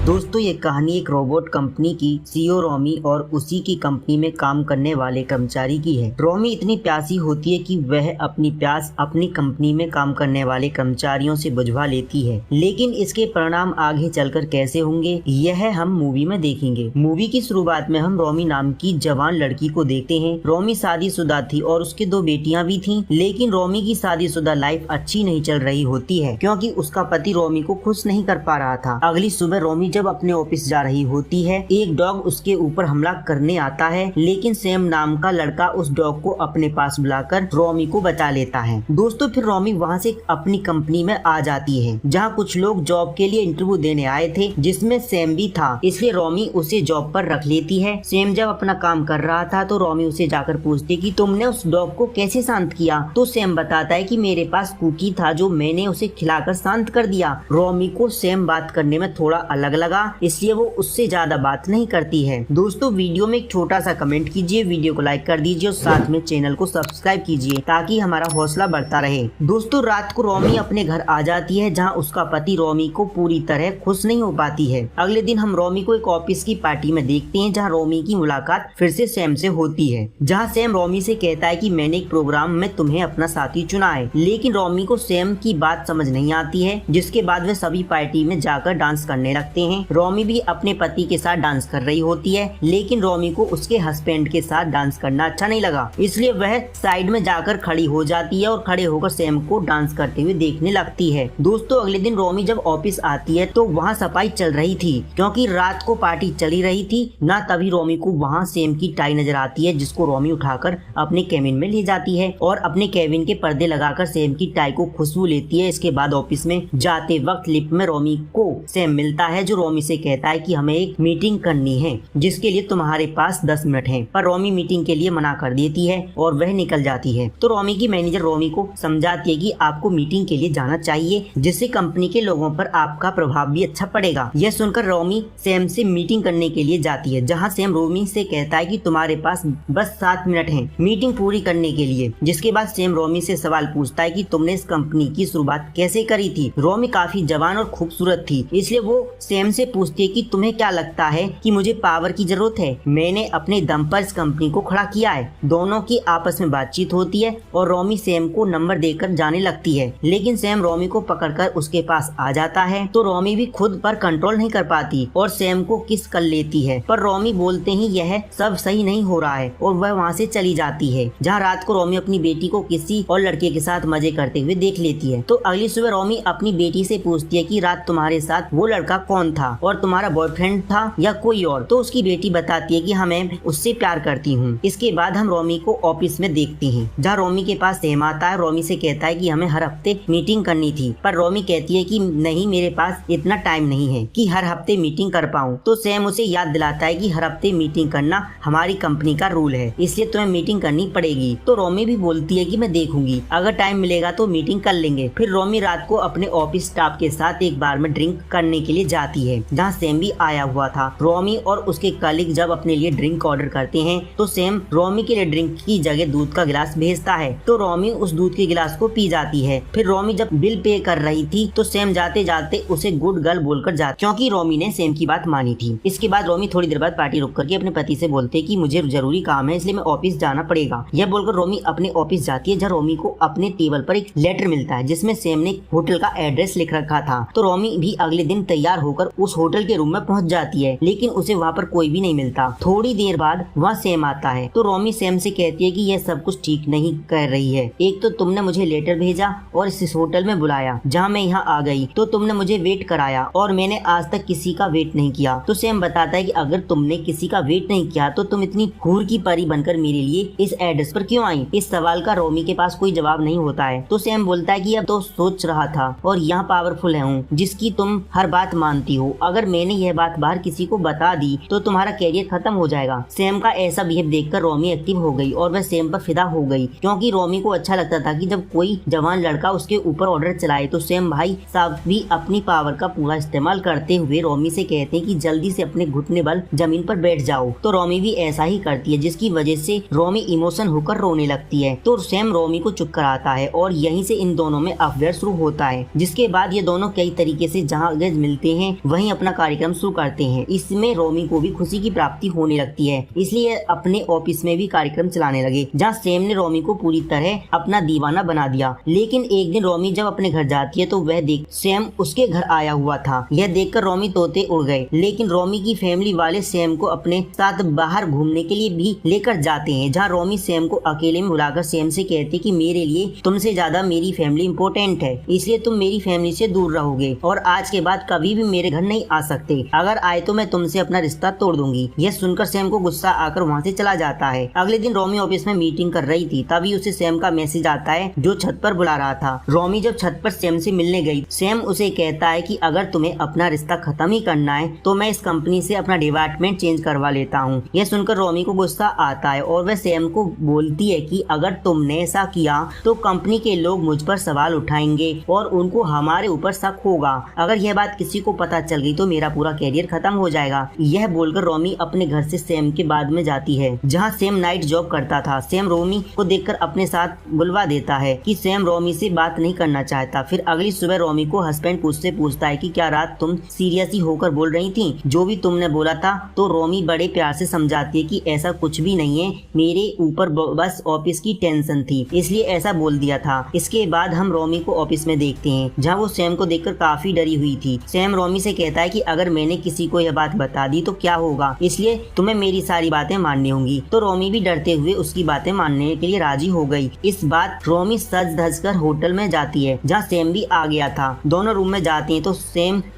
दोस्तों ये कहानी एक रोबोट कंपनी की सीईओ रोमी और उसी की कंपनी में काम करने वाले कर्मचारी की है। रोमी इतनी प्यासी होती है कि वह अपनी प्यास अपनी कंपनी में काम करने वाले कर्मचारियों से बुझवा लेती है, लेकिन इसके परिणाम आगे चलकर कैसे होंगे यह हम मूवी में देखेंगे। मूवी की शुरुआत में हम रोमी नाम की जवान लड़की को देखते हैं। रोमी शादीशुदा थी और उसके 2 बेटियां भी थीं, लेकिन रोमी की शादीशुदा लाइफ अच्छी नहीं चल रही होती है क्योंकि उसका पति रोमी को खुश नहीं कर पा रहा था। अगली सुबह रोमी जब अपने ऑफिस जा रही होती है, एक डॉग उसके ऊपर हमला करने आता है, लेकिन सैम नाम का लड़का उस डॉग को अपने पास बुलाकर रोमी को बचा लेता है। दोस्तों फिर रोमी वहाँ से अपनी कंपनी में आ जाती है जहाँ कुछ लोग जॉब के लिए इंटरव्यू देने आए थे, जिसमें सैम भी था, इसलिए रोमी उसे जॉब पर रख लेती है। सैम जब अपना काम कर रहा था तो रोमी उसे जाकर पूछती कि तुमने उस डॉग को कैसे शांत किया। तो सैम बताता है कि मेरे पास कुकी था जो मैंने उसे खिलाकर शांत कर दिया। रोमी को सैम बात करने में थोड़ा अलग लगा, इसलिए वो उससे ज्यादा बात नहीं करती है। दोस्तों वीडियो में एक छोटा सा कमेंट कीजिए, वीडियो को लाइक कर दीजिए और साथ में चैनल को सब्सक्राइब कीजिए ताकि हमारा हौसला बढ़ता रहे। दोस्तों रात को रोमी अपने घर आ जाती है जहां उसका पति रोमी को पूरी तरह खुश नहीं हो पाती है। अगले दिन हम रोमी को एक ऑफिस की पार्टी में देखते हैं जहां रोमी की मुलाकात फिर से सैम से होती है, जहां सैम रोमी से कहता है कि मैंने एक प्रोग्राम में तुम्हें अपना साथी चुना है, लेकिन रोमी को सैम की बात समझ नहीं आती है, जिसके बाद वे सभी पार्टी में जाकर डांस करने लगते हैं। रोमी भी अपने पति के साथ डांस कर रही होती है, लेकिन रोमी को उसके हस्बैंड के साथ डांस करना अच्छा नहीं लगा, इसलिए वह साइड में जाकर खड़ी हो जाती है और खड़े होकर सैम को डांस करते हुए देखने लगती है। दोस्तों अगले दिन रोमी जब ऑफिस आती है तो वहाँ सफाई चल रही थी क्योंकि रात को पार्टी चली रही थी ना, तभी रोमी को वहाँ सैम की टाई नजर आती है, जिसको रोमी उठाकर अपने केबिन में ले जाती है और अपने केबिन के पर्दे लगाकर सैम की टाई को खुशबू लेती है। इसके बाद ऑफिस में जाते वक्त लिफ्ट में रोमी को सैम मिलता है, जो रोमी से कहता है कि हमें एक मीटिंग करनी है जिसके लिए तुम्हारे पास 10 मिनट हैं, पर रोमी मीटिंग के लिए मना कर देती है और वह निकल जाती है। तो रोमी की मैनेजर रोमी को समझाती है कि आपको मीटिंग के लिए जाना चाहिए, जिससे कंपनी के लोगों पर आपका प्रभाव भी अच्छा पड़ेगा। यह सुनकर रोमी सैम से मीटिंग करने के लिए जाती है, जहाँ सैम रोमी से कहता है कि तुम्हारे पास बस 7 मिनट हैं मीटिंग पूरी करने के लिए। जिसके बाद सैम रोमी से सवाल पूछता है कि तुमने इस कंपनी की शुरुआत कैसे करी थी। रोमी काफी जवान और खूबसूरत थी, इसलिए वो सैम से पूछती है कि तुम्हें क्या लगता है कि मुझे पावर की जरूरत है। मैंने अपने दम पर इस कंपनी को खड़ा किया है। दोनों की आपस में बातचीत होती है और रोमी सैम को नंबर देकर जाने लगती है, लेकिन सैम रोमी को पकड़कर उसके पास आ जाता है। तो रोमी भी खुद पर कंट्रोल नहीं कर पाती और सैम को किस कर लेती है, पर रोमी बोलते ही यह सब सही नहीं हो रहा है और वह वहाँ से चली जाती है। जहाँ रात को रोमी अपनी बेटी को किसी और लड़के के साथ मजे करते हुए देख लेती है। तो अगली सुबह रोमी अपनी बेटी से पूछती है कि रात तुम्हारे साथ वो लड़का कौन था और तुम्हारा बॉयफ्रेंड था या कोई और। तो उसकी बेटी बताती है कि मैं उससे प्यार करती हूँ। इसके बाद हम रोमी को ऑफिस में देखते हैं, जहाँ रोमी के पास सैम आता है। रोमी से कहता है कि हमें हर हफ्ते मीटिंग करनी थी, पर रोमी कहती है कि नहीं, मेरे पास इतना टाइम नहीं है कि हर हफ्ते मीटिंग कर पाऊँ। तो सैम उसे याद दिलाता है कि हर हफ्ते मीटिंग करना हमारी कंपनी का रूल है, इसलिए तुम्हें मीटिंग करनी पड़ेगी। तो रोमी भी बोलती है कि मैं देखूंगी, अगर टाइम मिलेगा तो मीटिंग कर लेंगे। फिर रोमी रात को अपने ऑफिस स्टाफ के साथ एक बार में ड्रिंक करने के लिए जाती है, जहाँ सैम भी आया हुआ था। रोमी और उसके कलीग जब अपने लिए ड्रिंक ऑर्डर करते हैं तो सैम रोमी के लिए ड्रिंक की जगह दूध का गिलास भेजता है, तो रोमी उस दूध के गिलास को पी जाती है। फिर रोमी जब बिल पे कर रही थी तो सैम जाते जाते उसे गुड गर्ल बोलकर जाती, क्योंकि रोमी ने सैम की बात मानी थी। इसके बाद रोमी थोड़ी देर बाद पार्टी रुक करके अपने पति से बोलते कि मुझे जरूरी काम है, इसलिए मैं ऑफिस जाना पड़ेगा। यह बोलकर रोमी अपने ऑफिस जाती है, जहाँ रोमी को अपने टेबल पर एक लेटर मिलता है जिसमें सैम ने होटल का एड्रेस लिख रखा था। तो रोमी भी अगले दिन तैयार होकर उस होटल के रूम में पहुंच जाती है, लेकिन उसे वहाँ पर कोई भी नहीं मिलता। थोड़ी देर बाद वहाँ सैम आता है, तो रोमी सैम से कहती है कि यह सब कुछ ठीक नहीं कर रही है। एक तो तुमने मुझे लेटर भेजा और इस होटल में बुलाया, जहाँ मैं यहाँ आ गई तो तुमने मुझे वेट कराया और मैंने आज तक किसी का वेट नहीं किया। तो सैम बताता है कि अगर तुमने किसी का वेट नहीं किया तो तुम इतनी हूर की परी बनकर मेरे लिए इस एड्रेस पर क्यों आई। इस सवाल का रोमी के पास कोई जवाब नहीं होता है। तो सैम बोलता है कि अब तो सोच रहा था और यहाँ पावरफुल हूँ जिसकी तुम हर बात मानती हो। अगर मैंने यह बात बाहर किसी को बता दी तो तुम्हारा कैरियर खत्म हो जाएगा। सैम का ऐसा बिहेव देखकर रोमी एक्टिव हो गई और वह सैम पर फिदा हो गई, क्योंकि रोमी को अच्छा लगता था कि जब कोई जवान लड़का उसके ऊपर ऑर्डर चलाए तो सैम भाई साहब भी अपनी पावर का पूरा इस्तेमाल करते हुए रोमी से कहते हैं कि जल्दी से अपने घुटने बल जमीन पर बैठ जाओ। तो रोमी भी ऐसा ही करती है, जिसकी वजह से रोमी इमोशन होकर रोने लगती है। तो सैम रोमी को चुप कराता है और यहीं से इन दोनों में अफेयर शुरू होता है, जिसके बाद ये दोनों कई तरीके से जहाँ मिलते हैं वहीं अपना कार्यक्रम शुरू करते हैं। इसमें रोमी को भी खुशी की प्राप्ति होने लगती है, इसलिए अपने ऑफिस में भी कार्यक्रम चलाने लगे, जहाँ सैम ने रोमी को पूरी तरह अपना दीवाना बना दिया। लेकिन एक दिन रोमी जब अपने घर जाती है तो वह देख सैम उसके घर आया हुआ था। यह देखकर रोमी तोते उड़ गए। लेकिन रोमी की फैमिली वाले सैम को अपने साथ बाहर घूमने के लिए भी लेकर जाते हैं, जहाँ रोमी सैम को अकेले में बुलाकर सैम से कहती कि मेरे लिए तुमसे ज्यादा मेरी फैमिली इम्पोर्टेंट है, इसलिए तुम मेरी फैमिली से दूर रहोगे और आज के बाद कभी भी मेरे घर नहीं आ सकते। अगर आए तो मैं तुमसे अपना रिश्ता तोड़ दूंगी। यह सुनकर सैम को गुस्सा आकर वहाँ से चला जाता है। अगले दिन रोमी ऑफिस में मीटिंग कर रही थी, तभी उसे सैम का मैसेज आता है जो छत पर बुला रहा था। रोमी जब छत पर सैम से मिलने गई, सैम उसे कहता है कि अगर तुम्हें अपना रिश्ता खत्म ही करना है तो मैं इस कंपनी से अपना डिपार्टमेंट चेंज करवा लेता हूँ। यह सुनकर रोमी को गुस्सा आता है और वह सैम को बोलती है कि अगर तुमने ऐसा किया तो कंपनी के लोग मुझ पर सवाल उठाएंगे और उनको हमारे ऊपर शक होगा। अगर यह बात किसी को पता चल गई तो मेरा पूरा कैरियर खत्म हो जाएगा। यह बोलकर रोमी अपने घर से सैम के बाद में जाती है, जहाँ सैम नाइट जॉब करता था। सैम रोमी को देखकर अपने साथ बुलवा देता है कि सैम रोमी से बात नहीं करना चाहता। फिर अगली सुबह रोमी को हस्बैंड पूछता है कि क्या रात तुम सीरियस ही होकर बोल रही थी, जो भी तुमने बोला था? तो रोमी बड़े प्यार से समझाती है कि ऐसा कुछ भी नहीं है, मेरे ऊपर बस ऑफिस की टेंशन थी, इसलिए ऐसा बोल दिया था। इसके बाद हम रोमी को ऑफिस में देखते हैं, जहाँ वो सैम को देखकर काफी डरी हुई थी। सैम रोमी से कहता है कि अगर मैंने किसी को यह बात बता दी तो क्या होगा, इसलिए तुम्हें मेरी सारी बातें माननी होंगी। तो रोमी भी डरते हुए उसकी बातें मानने के लिए राजी हो गई। इस बात रोमी सज धज कर होटल में जाती है, जहाँ सैम भी आ गया था। दोनों रूम में जाती है तो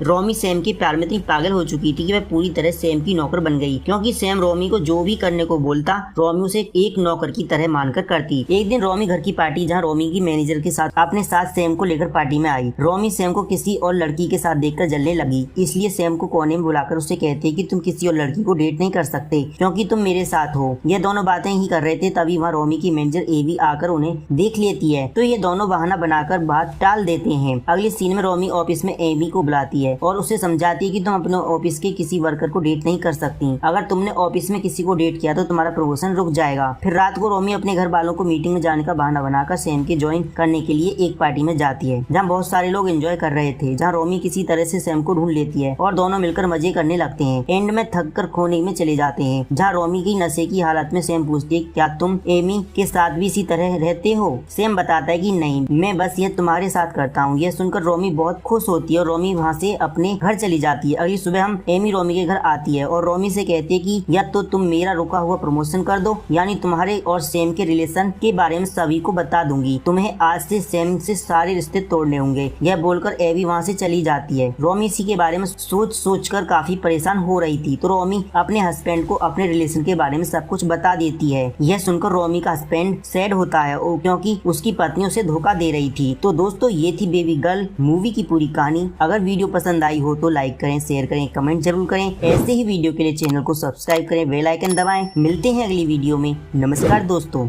रोमी सैम के प्यार में इतनी पागल हो चुकी थी कि वह पूरी तरह सैम की नौकर बन गई, क्योंकि सैम रोमी को जो भी करने को बोलता रोमी उसे एक नौकर की तरह मानकर करती। एक दिन रोमी घर की पार्टी, जहाँ रोमी की मैनेजर के साथ अपने साथ सैम को लेकर पार्टी में आई। रोमी सैम को किसी और लड़की के साथ देखकर जलने लगी, इसलिए सैम को कोने में बुलाकर उससे कहती है कि तुम किसी और लड़की को डेट नहीं कर सकते क्योंकि तुम मेरे साथ हो। ये दोनों बातें ही कर रहे थे, तभी वहाँ रोमी की मैनेजर एवी आकर उन्हें देख लेती है, तो ये दोनों बहाना बनाकर बात टाल देते हैं। अगली सीन में रोमी ऑफिस में एवी को बुलाती है और उसे समझाती है कि तुम अपने ऑफिस के किसी वर्कर को डेट नहीं कर सकती। अगर तुमने ऑफिस में किसी को डेट किया तो तुम्हारा प्रमोशन रुक जाएगा। फिर रात को रोमी अपने घर वालों को मीटिंग में जाने का बहाना बनाकर सैम के ज्वाइन करने के लिए एक पार्टी में जाती है, जहाँ बहुत सारे लोग एंजॉय कर रहे थे। जहाँ रोमी किसी तरह से सैम को ढूंढ लेती है और दोनों मिलकर मजे करने लगते हैं। एंड में थक कर खोने में चले जाते हैं, जहाँ रोमी की नशे की हालत में सैम पूछती है क्या तुम एमी के साथ भी इसी तरह रहते हो? सैम बताता है कि नहीं, मैं बस ये तुम्हारे साथ करता हूँ। यह सुनकर रोमी बहुत खुश होती है और रोमी वहाँ से अपने घर चली जाती है। अगली सुबह हम एमी रोमी के घर आती है और रोमी से कहती है कि या तो तुम मेरा रुका हुआ प्रमोशन कर दो, यानी तुम्हारे और सैम के रिलेशन के बारे में सभी को बता दूंगी। तुम्हें आज से सैम से सारे रिश्ते तोड़ने होंगे। यह बोलकर एवी वहाँ से चली जाती है। रोमी इसी के बारे में सोच कर काफी परेशान हो रही थी, तो रोमी अपने हस्बैंड को अपने रिलेशन के बारे में सब कुछ बता देती है। यह सुनकर रोमी का हस्बैंड सैड होता है क्योंकि उसकी पत्नी उसे धोखा दे रही थी। तो दोस्तों, ये थी बेबी गर्ल मूवी की पूरी कहानी। अगर वीडियो पसंद आई हो तो लाइक करें, शेयर करें, कमेंट जरूर करें। ऐसे ही वीडियो के लिए चैनल को सब्सक्राइब करें, बेल आइकन दबाएं। मिलते हैं अगली वीडियो में। नमस्कार दोस्तों।